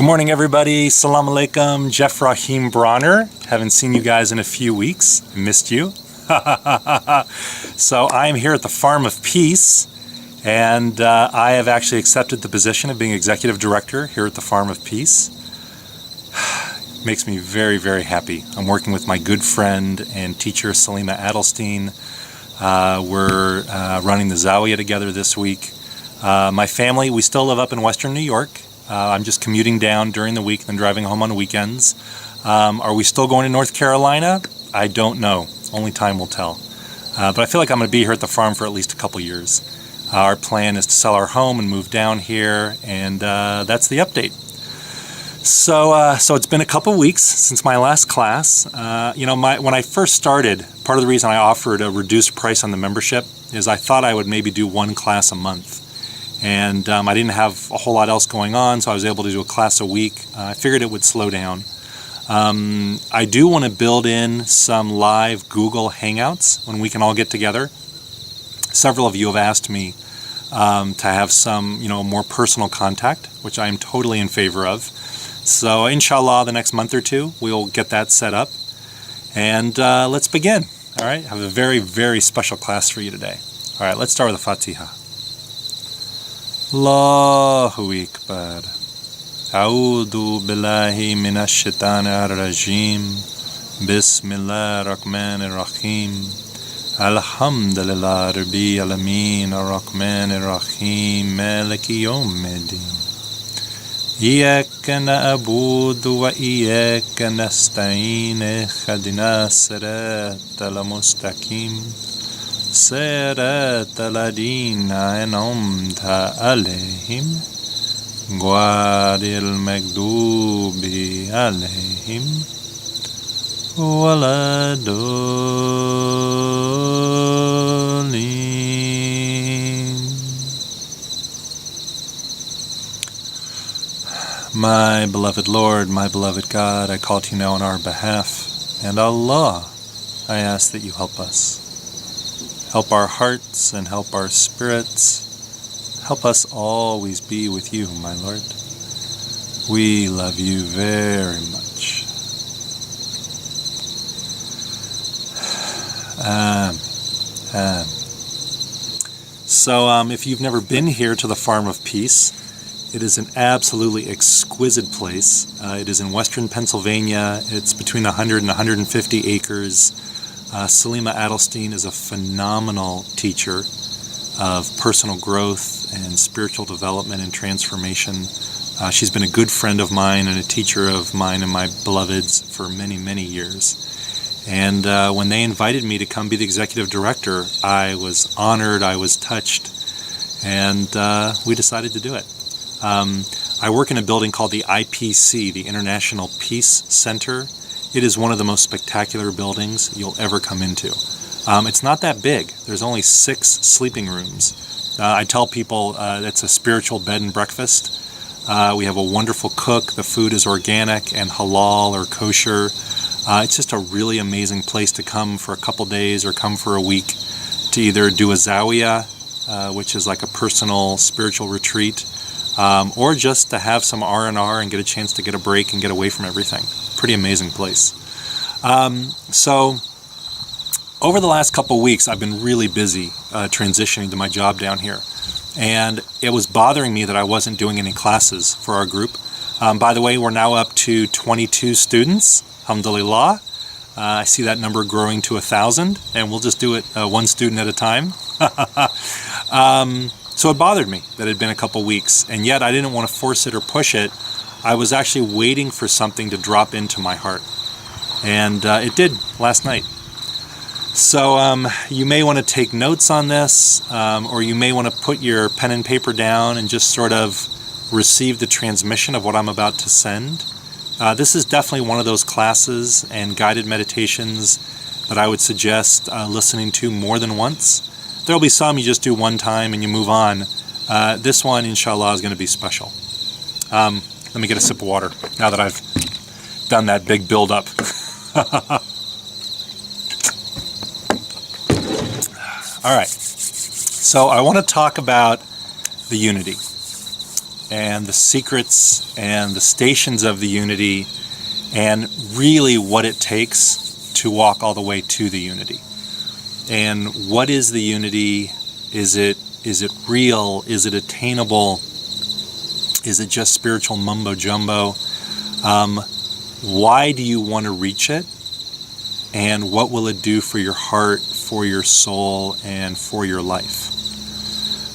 Good morning, everybody. Salam alaikum. Jeff Rahim Bronner. Haven't seen you guys in a few weeks. I missed you. So I'm here at the Farm of Peace, and I have actually accepted the position of being executive director here at the Farm of Peace. Makes me very, very happy. I'm working with my good friend and teacher, Salima Adelstein. We're running the Zawiya together this week. My family, we still live up in Western New York. I'm just commuting down during the week, then driving home on weekends. Are we still going to North Carolina? I don't know. Only time will tell. But I feel like I'm going to be here at the farm for at least a couple years. Our plan is to sell our home and move down here, and that's the update. So it's been a couple weeks since my last class. When I first started, part of the reason I offered a reduced price on the membership is I thought I would maybe do one class a month. And I didn't have a whole lot else going on, so I was able to do a class a week. I figured it would slow down. I do want to build in some live Google Hangouts when we can all get together. Several of you have asked me to have some, more personal contact, which I am totally in favor of. So inshallah, the next month or two, we'll get that set up. And let's begin. All right, I have a very, very special class for you today. All right, let's start with the Fatiha. Allahu Akbar. A'udhu billahi minash shaitanir rajim. Bismillahir rahmanir rahim. Alhamdulillah rabbil alamin arrahmanir rahim maliki yawmiddin. Iyyaka na'budu wa iyyaka nasta'in ihdinas siratal mustaqim. صراط الذين أنعمت عليهم غير المغضوب عليهم ولا الضالين. My beloved Lord, my beloved God, I call to you now on our behalf, and Allah, I ask that you help us. Help our hearts and help our spirits. Help us always be with you, my Lord. We love you very much. So if you've never been here to the Farm of Peace, it is an absolutely exquisite place. It is in western Pennsylvania. It's between 100 and 150 acres. Salima Adelstein is a phenomenal teacher of personal growth and spiritual development and transformation. She's been a good friend of mine and a teacher of mine and my beloveds for many, many years. And when they invited me to come be the executive director, I was honored, I was touched, and we decided to do it. I work in a building called the IPC, the International Peace Center. It is one of the most spectacular buildings you'll ever come into. It's not that big. There's only 6 sleeping rooms. I tell people it's a spiritual bed and breakfast. We have a wonderful cook. The food is organic and halal or kosher. It's just a really amazing place to come for a couple days or come for a week to either do a Zawiya, which is like a personal spiritual retreat, or just to have some R&R and get a chance to get a break and get away from everything. Pretty amazing place. So over the last couple weeks, I've been really busy transitioning to my job down here. And it was bothering me that I wasn't doing any classes for our group. By the way, we're now up to 22 students, alhamdulillah. I see that number growing to 1,000, and we'll just do it one student at a time. So it bothered me that it had been a couple weeks, and yet I didn't want to force it or push it. I was actually waiting for something to drop into my heart. And it did last night. So you may want to take notes on this, or you may want to put your pen and paper down and just sort of receive the transmission of what I'm about to send. This is definitely one of those classes and guided meditations that I would suggest listening to more than once. There'll be some you just do one time and you move on. This one, inshallah, is going to be special. Let me get a sip of water now that I've done that big build-up. All right. So I want to talk about the unity. and the secrets and the stations of the unity, and really what it takes to walk all the way to the unity. And what is the unity? Is it real? Is it attainable? Is it just spiritual mumbo jumbo? Why do you want to reach it? And what will it do for your heart, for your soul, and for your life?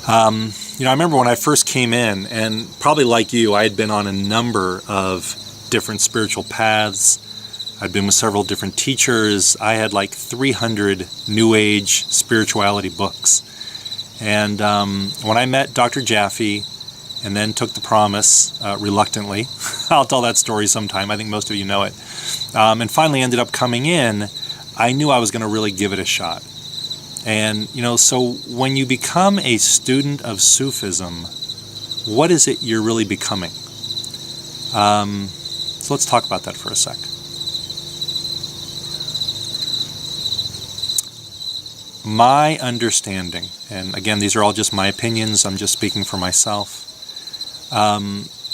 I remember when I first came in, and probably like you, I had been on a number of different spiritual paths. I'd been with several different teachers. I had like 300 New Age spirituality books. And when I met Dr. Jaffe and then took the promise reluctantly, I'll tell that story sometime, I think most of you know it, and finally ended up coming in, I knew I was going to really give it a shot. And, so when you become a student of Sufism, what is it you're really becoming? So let's talk about that for a sec. My understanding, and again, these are all just my opinions, I'm just speaking for myself,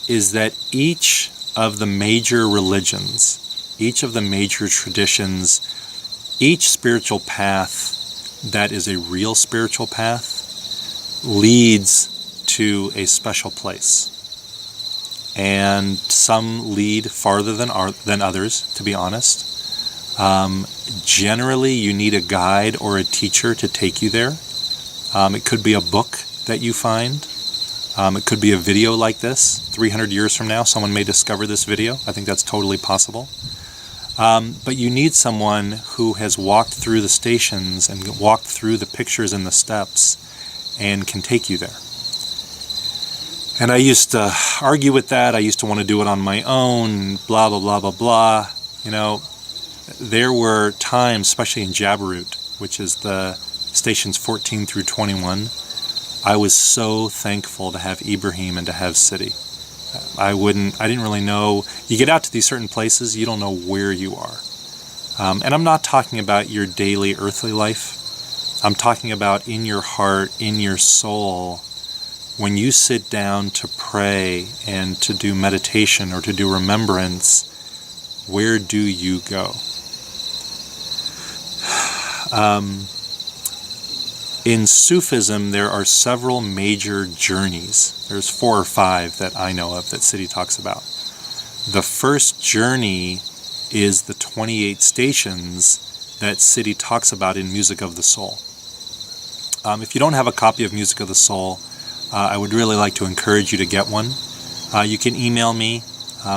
is that each of the major religions, each of the major traditions, each spiritual path that is a real spiritual path leads to a special place. And some lead farther than others, to be honest. Generally, you need a guide or a teacher to take you there. It could be a book that you find. It could be a video like this. 300 years from now, someone may discover this video. I think that's totally possible. But you need someone who has walked through the stations and walked through the pictures and the steps and can take you there. And I used to argue with that. I used to want to do it on my own, blah, blah, blah, blah, blah. There were times, especially in Jabarut, which is the stations 14 through 21, I was so thankful to have Ibrahim and to have Sidi. I didn't really know. You get out to these certain places, you don't know where you are. And I'm not talking about your daily earthly life. I'm talking about in your heart, in your soul, when you sit down to pray and to do meditation or to do remembrance, where do you go? In Sufism, there are several major journeys. There's 4 or 5 that I know of that Sidi talks about. The first journey is the 28 stations that Sidi talks about in Music of the Soul. If you don't have a copy of Music of the Soul, I would really like to encourage you to get one. You can email me,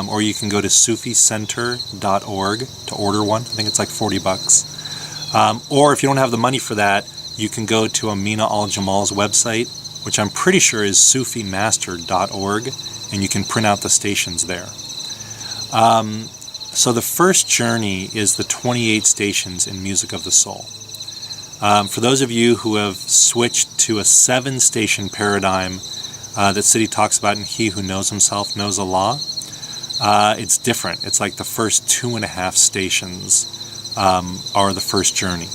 or you can go to suficenter.org to order one. I think it's like $40. Or if you don't have the money for that, you can go to Amina Al-Jamal's website, which I'm pretty sure is sufimaster.org, and you can print out the stations there. So the first journey is the 28 stations in Music of the Soul. For those of you who have switched to a 7-station paradigm that Sidi talks about in He Who Knows Himself Knows Allah, it's different. It's like the first 2.5 stations are the first journey.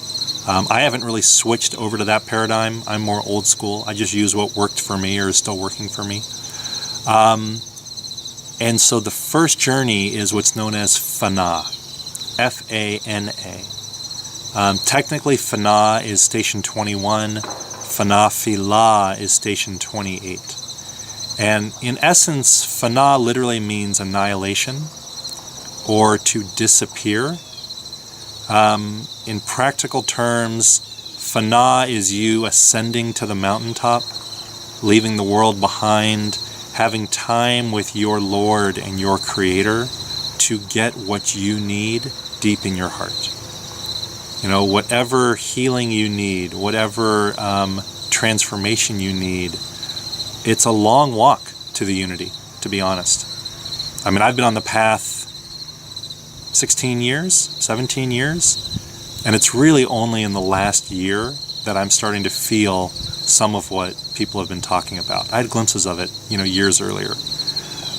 I haven't really switched over to that paradigm. I'm more old school. I just use what worked for me or is still working for me. And so the first journey is what's known as fana, F-A-N-A. Technically, fana is station 21. Fana filah is station 28. And in essence, fana literally means annihilation or to disappear. In practical terms, fana is you ascending to the mountaintop, leaving the world behind, having time with your Lord and your Creator to get what you need deep in your heart. Whatever healing you need, whatever transformation you need, it's a long walk to the unity, to be honest. I've been on the path 16 years, 17 years, and it's really only in the last year that I'm starting to feel some of what people have been talking about. I had glimpses of it, years earlier.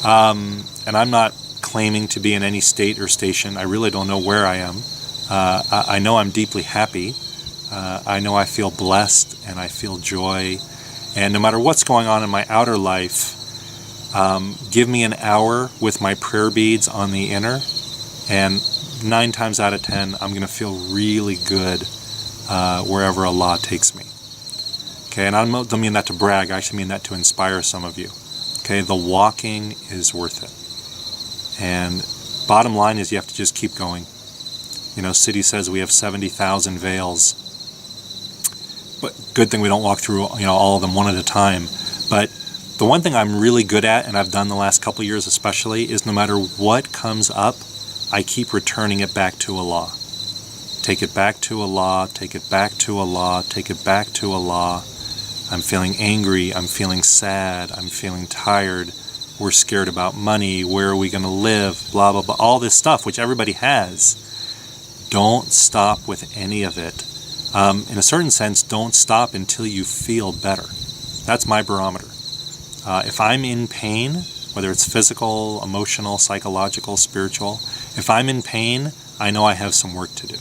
And I'm not claiming to be in any state or station. I really don't know where I am. I know I'm deeply happy. I know I feel blessed and I feel joy. And no matter what's going on in my outer life, Give me an hour with my prayer beads on the inner, and 9 times out of 10, I'm going to feel really good wherever Allah takes me. Okay, and I don't mean that to brag, I actually mean that to inspire some of you. Okay, the walking is worth it. And bottom line is you have to just keep going. You know, City says we have 70,000 veils. But good thing we don't walk through, all of them one at a time. But the one thing I'm really good at, and I've done the last couple years especially, is no matter what comes up, I keep returning it back to Allah. Take it back to Allah, take it back to Allah, take it back to Allah. I'm feeling angry, I'm feeling sad, I'm feeling tired, we're scared about money, where are we going to live, blah, blah, blah, all this stuff, which everybody has. Don't stop with any of it. In a certain sense, don't stop until you feel better. That's my barometer. If I'm in pain, whether it's physical, emotional, psychological, spiritual, if I'm in pain, I know I have some work to do.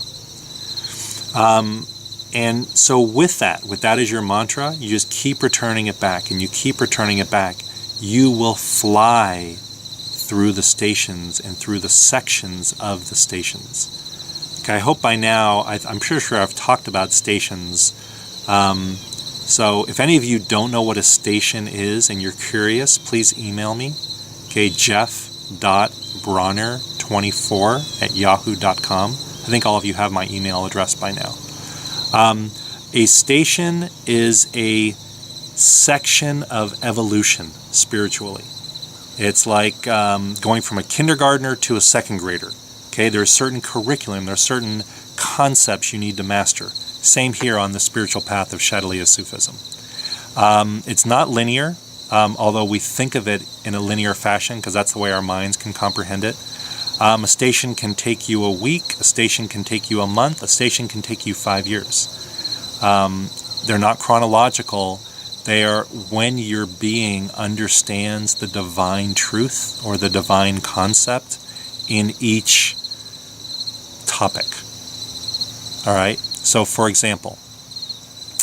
And so with that as your mantra, you just keep returning it back, and you keep returning it back. You will fly through the stations and through the sections of the stations. Okay, I hope by now, I'm pretty sure I've talked about stations. So if any of you don't know what a station is and you're curious, please email me. Okay, jeff.bronner24@yahoo.com. I think all of you have my email address by now. A station is a section of evolution spiritually. It's like going from a kindergartner to a second grader. Okay, there's certain curriculum, there's certain concepts you need to master. Same here on the spiritual path of Shadaliya Sufism. It's not linear, although we think of it in a linear fashion because that's the way our minds can comprehend it. A station can take you a week, a station can take you a month, a station can take you 5 years. They're not chronological. They are when your being understands the divine truth or the divine concept in each topic. All right? So, for example,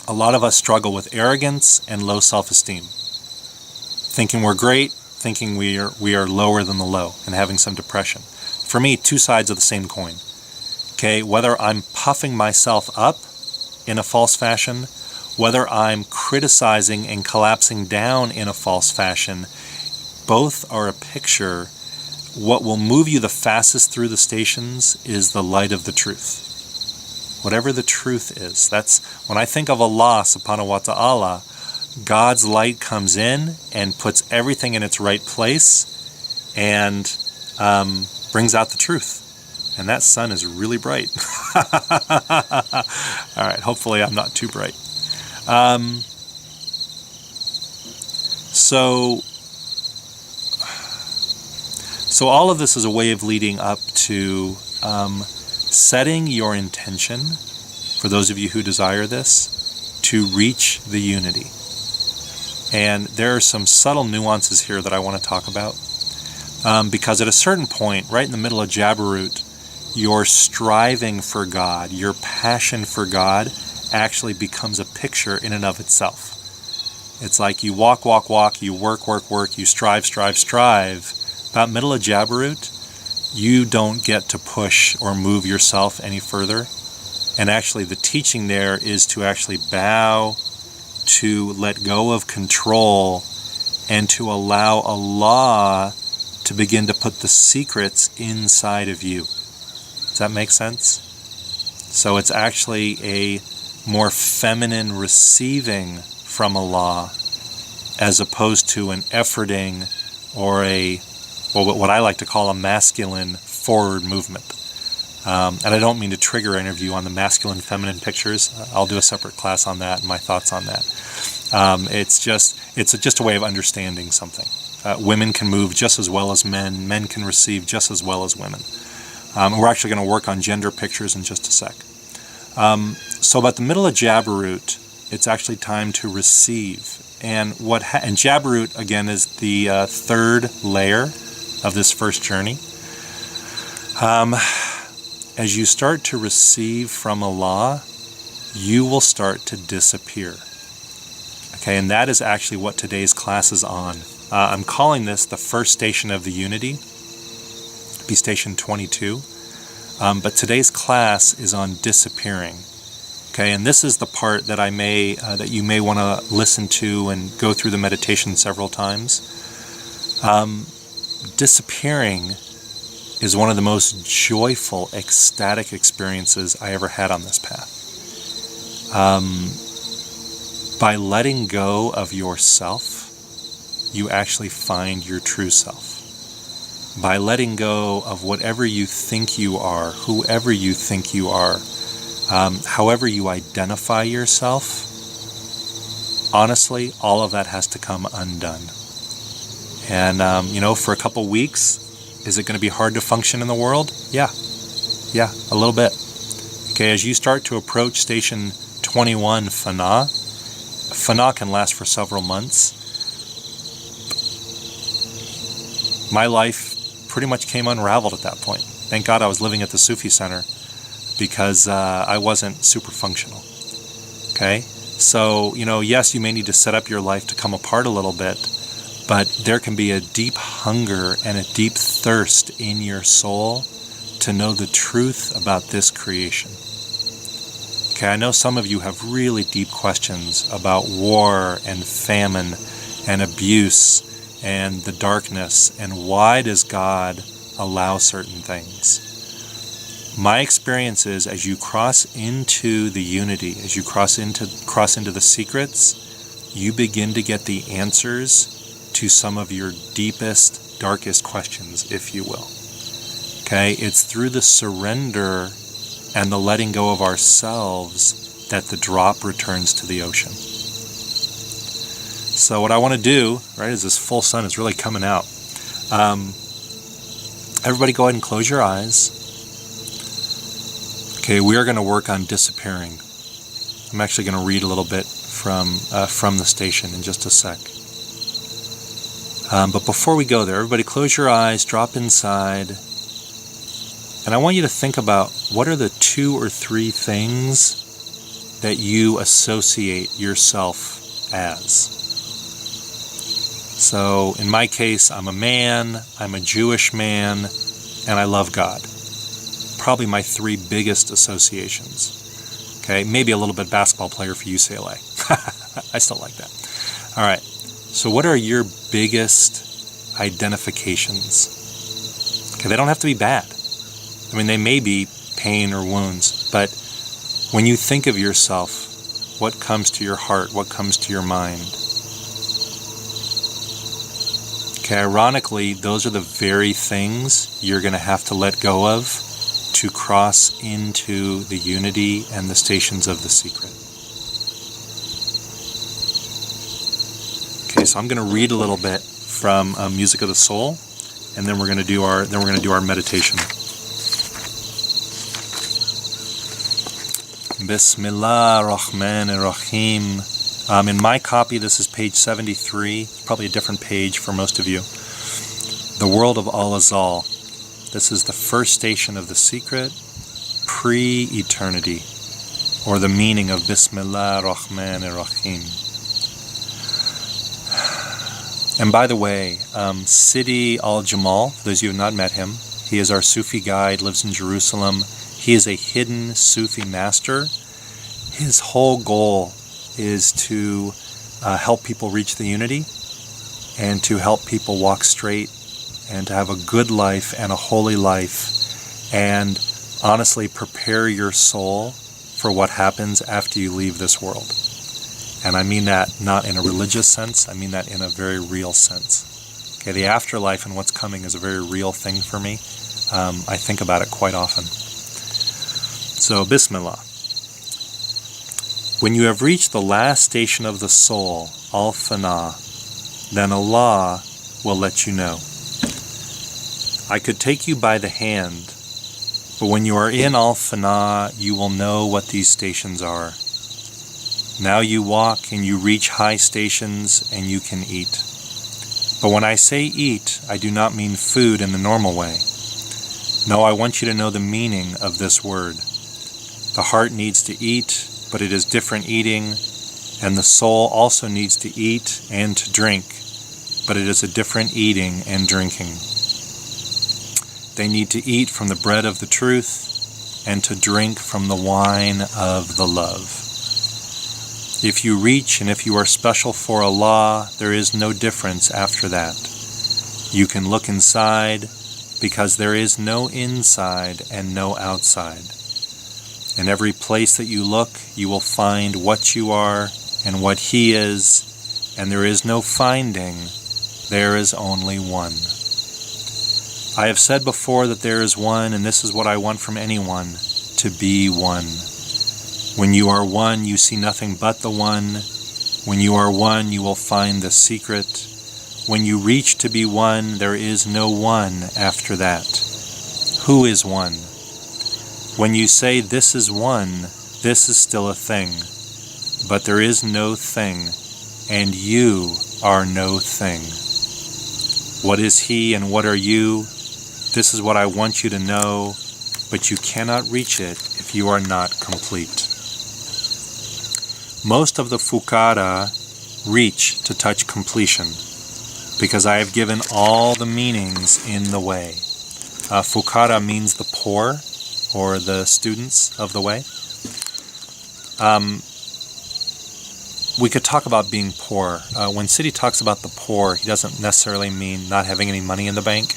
a lot of us struggle with arrogance and low self-esteem. Thinking we're great, thinking we are lower than the low, and having some depression. For me, two sides of the same coin. Okay, whether I'm puffing myself up in a false fashion, whether I'm criticizing and collapsing down in a false fashion, both are a picture. What will move you the fastest through the stations is the light of the truth. Whatever the truth is. That's when I think of Allah subhanahu wa ta'ala, God's light comes in and puts everything in its right place and brings out the truth. And that sun is really bright. All right, hopefully I'm not too bright. So all of this is a way of leading up to setting your intention, for those of you who desire this, to reach the unity. And there are some subtle nuances here that I want to talk about. Because at a certain point, right in the middle of Jabarut, your striving for God, your passion for God actually becomes a picture in and of itself. It's like you walk, you work, you strive. About middle of Jabarut, you don't get to push or move yourself any further. And actually the teaching there is to actually bow, to let go of control, and to allow Allah to begin to put the secrets inside of you. Does that make sense? So it's actually a more feminine receiving from Allah as opposed to an efforting or what I like to call a masculine forward movement. And I don't mean to trigger any of you on the masculine feminine pictures. I'll do a separate class on that and my thoughts on that. It's just a way of understanding something. Women can move just as well as men. Men can receive just as well as women. We're actually going to work on gender pictures in just a sec. So about the middle of Jabarut, it's actually time to receive. And and Jabarut, again, is the third layer of this first journey. As you start to receive from Allah, you will start to disappear. Okay, and that is actually what today's class is on. I'm calling this the first station of the Unity, be station 22. But today's class is on disappearing. Okay, and this is the part that that you may want to listen to and go through the meditation several times. Disappearing is one of the most joyful, ecstatic experiences I ever had on this path. By letting go of yourself, you actually find your true self. By letting go of whatever you think you are, whoever you think you are, however you identify yourself, honestly, all of that has to come undone. And, for a couple weeks, is it going to be hard to function in the world? Yeah, a little bit. Okay, as you start to approach station 21, fana can last for several months. My life pretty much came unraveled at that point. Thank God I was living at the Sufi Center, because I wasn't super functional. Okay? So, yes, you may need to set up your life to come apart a little bit, but there can be a deep hunger and a deep thirst in your soul to know the truth about this creation. Okay, I know some of you have really deep questions about war and famine and abuse and the darkness, and why does God allow certain things? My experience is, as you cross into the Unity, as you cross into the secrets, you begin to get the answers to some of your deepest, darkest questions, if you will. Okay, it's through the surrender and the letting go of ourselves that the drop returns to the ocean. So what I want to do, right, is this full sun is really coming out. Everybody go ahead and close your eyes. Okay, we are going to work on disappearing. I'm actually going to read a little bit from the station in just a sec. But before we go there, everybody close your eyes, drop inside, and I want you to think about what are the 2 or 3 things that you associate yourself as. So in my case, I'm a man, I'm a Jewish man, and I love God. Probably my 3 biggest associations. Okay, maybe a little bit basketball player for UCLA. I still like that. All right, so what are your biggest identifications? Okay, they don't have to be bad. I mean, they may be pain or wounds, but when you think of yourself, what comes to your heart? What comes to your mind? Okay, ironically, those are the very things you're going to have to let go of to cross into the Unity and the stations of the secret. Okay, so I'm going to read a little bit from Music of the Soul, and then we're going to do our meditation. Bismillah ar-Rahman ar-Rahim. In my copy, this is page 73. It's probably a different page for most of you. The World of Al-Azal. This is the first station of the secret, pre-eternity, or the meaning of Bismillah ar-Rahman ar-Rahim. And by the way, Sidi al-Jamal, for those of you who have not met him, he is our Sufi guide, lives in Jerusalem. He is a hidden Sufi master. His whole goal is to help people reach the Unity and to help people walk straight and to have a good life and a holy life, and honestly prepare your soul for what happens after you leave this world. And I mean that not in a religious sense, I mean that in a very real sense. Okay, the afterlife and what's coming is a very real thing for me. I think about it quite often. So, Bismillah. When you have reached the last station of the soul, al-fana, then Allah will let you know. I could take you by the hand, but when you are in al-fana, you will know what these stations are. Now you walk and you reach high stations and you can eat. But when I say eat, I do not mean food in the normal way. No, I want you to know the meaning of this word. The heart needs to eat, but it is different eating, and the soul also needs to eat and to drink, but it is a different eating and drinking. They need to eat from the bread of the truth and to drink from the wine of the love. If you reach and if you are special for Allah, there is no difference after that. You can look inside because there is no inside and no outside. In every place that you look, you will find what you are and what He is, and there is no finding, there is only one. I have said before that there is one, and this is what I want from anyone, to be one. When you are one, you see nothing but the one. When you are one, you will find the secret. When you reach to be one, there is no one after that. Who is one? When you say this is one, this is still a thing. But there is no thing, and you are no thing. What is He and what are you? This is what I want you to know, but you cannot reach it if you are not complete. Most of the Fukara reach to touch completion, because I have given all the meanings in the way. Fukara means the poor, or the students of the way. We could talk about being poor. When Siddhi talks about the poor, he doesn't necessarily mean not having any money in the bank.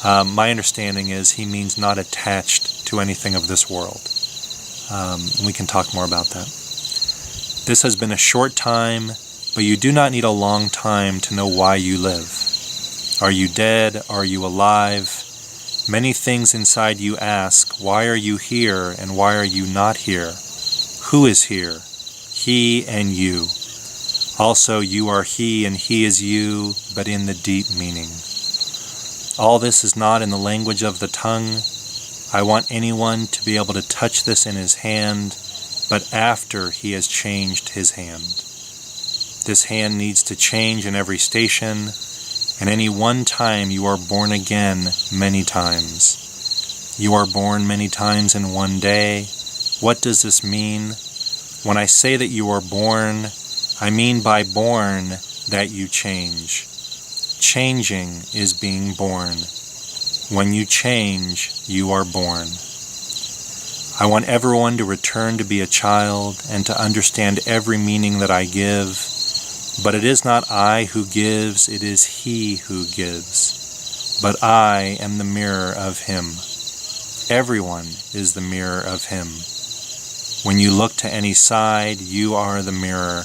My understanding is he means not attached to anything of this world. We can talk more about that. This has been a short time, but you do not need a long time to know why you live. Are you dead? Are you alive? Many things inside you ask, why are you here and why are you not here? Who is here? He and you. Also, you are He and He is you, but in the deep meaning. All this is not in the language of the tongue. I want anyone to be able to touch this in his hand, but after he has changed his hand. This hand needs to change in every station, and any one time you are born again many times. You are born many times in one day. What does this mean? When I say that you are born, I mean by born that you change. Changing is being born. When you change, you are born. I want everyone to return to be a child and to understand every meaning that I give. But it is not I who gives, it is He who gives. But I am the mirror of Him. Everyone is the mirror of Him. When you look to any side, you are the mirror.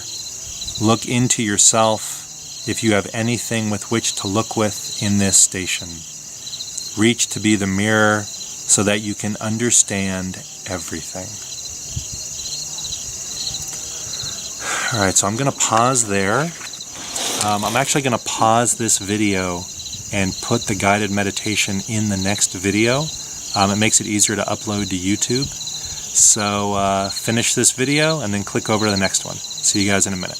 Look into yourself if you have anything with which to look with in this station. Reach to be the mirror so that you can understand everything. Alright, so I'm going to pause there. I'm actually going to pause this video and put the guided meditation in the next video. It makes it easier to upload to YouTube. So finish this video and then click over to the next one. See you guys in a minute.